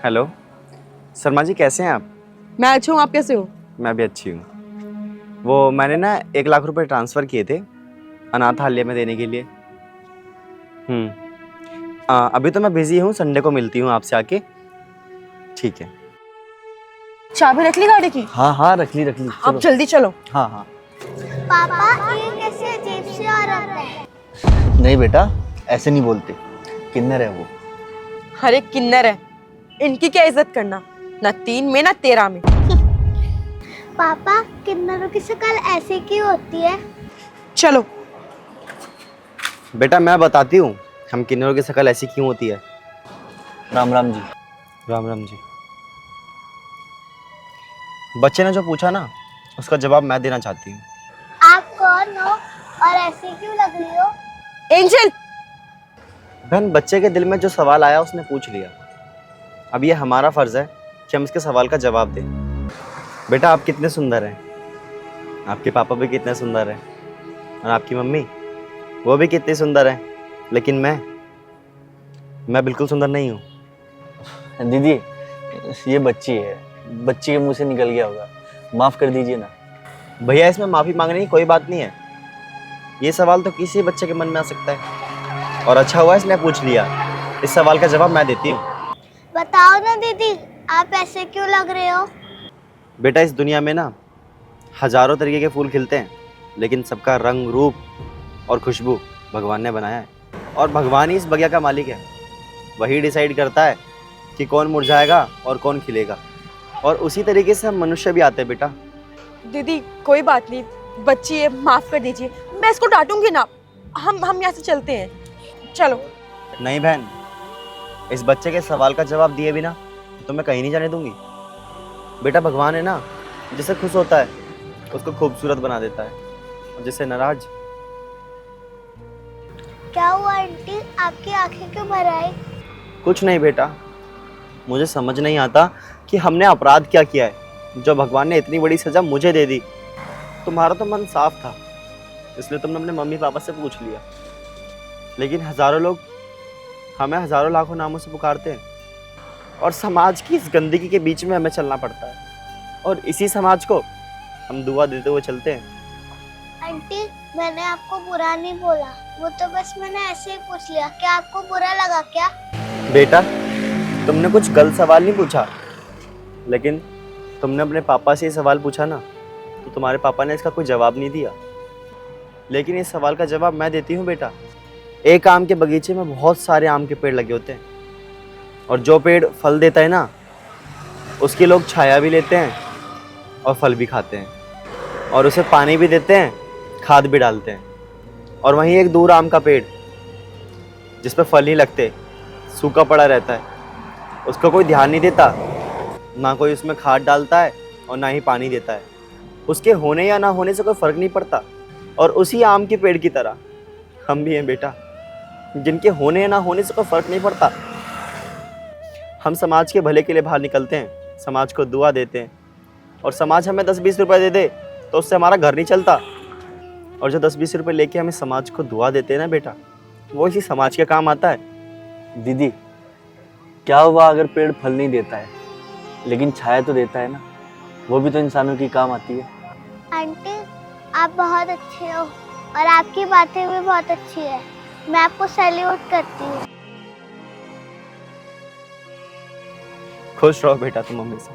Hello Sharma ji, कैसे हैं आप? मैं अच्छा हूँ, आप कैसे हो? मैं भी अच्छी हूँ। वो मैंने ना 1 लाख रुपए ट्रांसफ़र किए थे अनाथालय में देने के लिए। अभी तो मैं बिज़ी हूँ, संडे को मिलती हूँ आपसे आके। ठीक है। चाबी रख ली गाड़ी की? हाँ हाँ, रख ली अब चलो। जल्दी चलो। हाँ हाँ। पापा, ये कैसे अजीब सी औरत है? नहीं बेटा, ऐसे नहीं बोलते, किन्नर है वो। हर एक किन्नर है, इनकी क्या इज्जत करना, ना 3 में ना 13 में। पापा, किन्नरों की शक्ल ऐसी क्यों होती है? चलो। बेटा मैं बताती हूँ हम किन्नरों की शक्ल ऐसी क्यों होती है। राम राम जी। राम राम जी। बच्चे ने जो पूछा ना, उसका जवाब मैं देना चाहती हूँ। आप कौन हो और ऐसी क्यों लग रही हो? एंजल। बहन, बच्चे के दिल में जो सवाल आया उसने पूछ लिया। अब ये हमारा फ़र्ज़ है कि हम इसके सवाल का जवाब दें। बेटा आप कितने सुंदर हैं, आपके पापा भी कितने सुंदर हैं, और आपकी मम्मी वो भी कितनी सुंदर है, लेकिन मैं बिल्कुल सुंदर नहीं हूँ। दीदी, ये बच्ची है, बच्ची के मुंह से निकल गया होगा, माफ कर दीजिए ना। भैया इसमें माफ़ी मांगने की कोई बात नहीं है। ये सवाल तो किसी बच्चे के मन में आ सकता है, और अच्छा हुआ इसने पूछ लिया। इस सवाल का जवाब मैं देती हूँ। बताओ ना दीदी, आप ऐसे क्यों लग रहे हो? बेटा इस दुनिया में ना हज़ारों तरीके के फूल खिलते हैं, लेकिन सबका रंग रूप और खुशबू भगवान ने बनाया है, और भगवान ही इस बगिया का मालिक है। वही डिसाइड करता है कि कौन मुरझाएगा और कौन खिलेगा, और उसी तरीके से हम मनुष्य भी आते हैं। बेटा दीदी कोई बात नहीं, बच्ची है, माफ कर दीजिए, मैं इसको डांटूंगी ना। हम यहाँ से चलते हैं, चलो। नहीं बहन, इस बच्चे के सवाल का जवाब दिए बिना तो मैं कहीं नहीं जाने दूंगी। बेटा भगवान है ना, जिसे खुश होता है उसको खूबसूरत बना देता है, और जिसे नाराज। क्या हुआ आंटी, आपकी आंखें क्यों भर आई? कुछ नहीं बेटा, मुझे समझ नहीं आता कि हमने अपराध क्या किया है जो भगवान ने इतनी बड़ी सजा मुझे दे दी। तुम्हारा तो मन साफ था, इसलिए तुमने अपने मम्मी पापा से पूछ लिया, लेकिन हजारों लोग हमें हजारों लाखों नामों से पुकारते हैं, और समाज की इस गंदगी के बीच में हमें चलना पड़ता है, और इसी समाज को हम दुआ देते हुए चलते हैं। आंटी, मैंने आपको बुरा नहीं बोला, वो तो बस मैंने ऐसे ही पूछ लिया। क्या आपको बुरा लगा क्या? बेटा तुमने कुछ गलत सवाल नहीं पूछा, लेकिन तुमने अपने पापा से ये सवाल पूछा ना, तो तुम्हारे पापा ने इसका कोई जवाब नहीं दिया, लेकिन इस सवाल का जवाब मैं देती हूँ। बेटा एक आम के बगीचे में बहुत सारे आम के पेड़ लगे होते हैं, और जो पेड़ फल देता है ना, उसके लोग छाया भी लेते हैं और फल भी खाते हैं, और उसे पानी भी देते हैं, खाद भी डालते हैं। और वहीं एक दूर आम का पेड़ जिस पे फल नहीं लगते, सूखा पड़ा रहता है, उसका कोई ध्यान नहीं देता, ना कोई उसमें खाद डालता है और ना ही पानी देता है। उसके होने या ना होने से कोई फ़र्क नहीं पड़ता, और उसी आम के पेड़ की तरह हम भी हैं बेटा, जिनके होने या ना होने से कोई फ़र्क नहीं पड़ता। हम समाज के भले के लिए बाहर निकलते हैं, समाज को दुआ देते हैं, और समाज हमें 10-20 रुपए दे दे तो उससे हमारा घर नहीं चलता, और जो 10-20 रुपए लेके हमें समाज को दुआ देते हैं ना बेटा, वो इसी समाज के काम आता है। दीदी, क्या हुआ अगर पेड़ फल नहीं देता है, लेकिन छाया तो देता है ना, वो भी तो इंसानों की काम आती है। आंटी, आप बहुत अच्छे हो, और आपकी बातें भी बहुत अच्छी है। मैं आपको सैल्यूट करती हूँ। खुश रहो बेटा तुम हमेशा।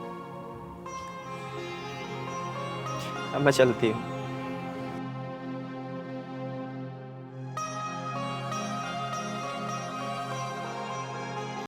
अब मैं चलती हूँ।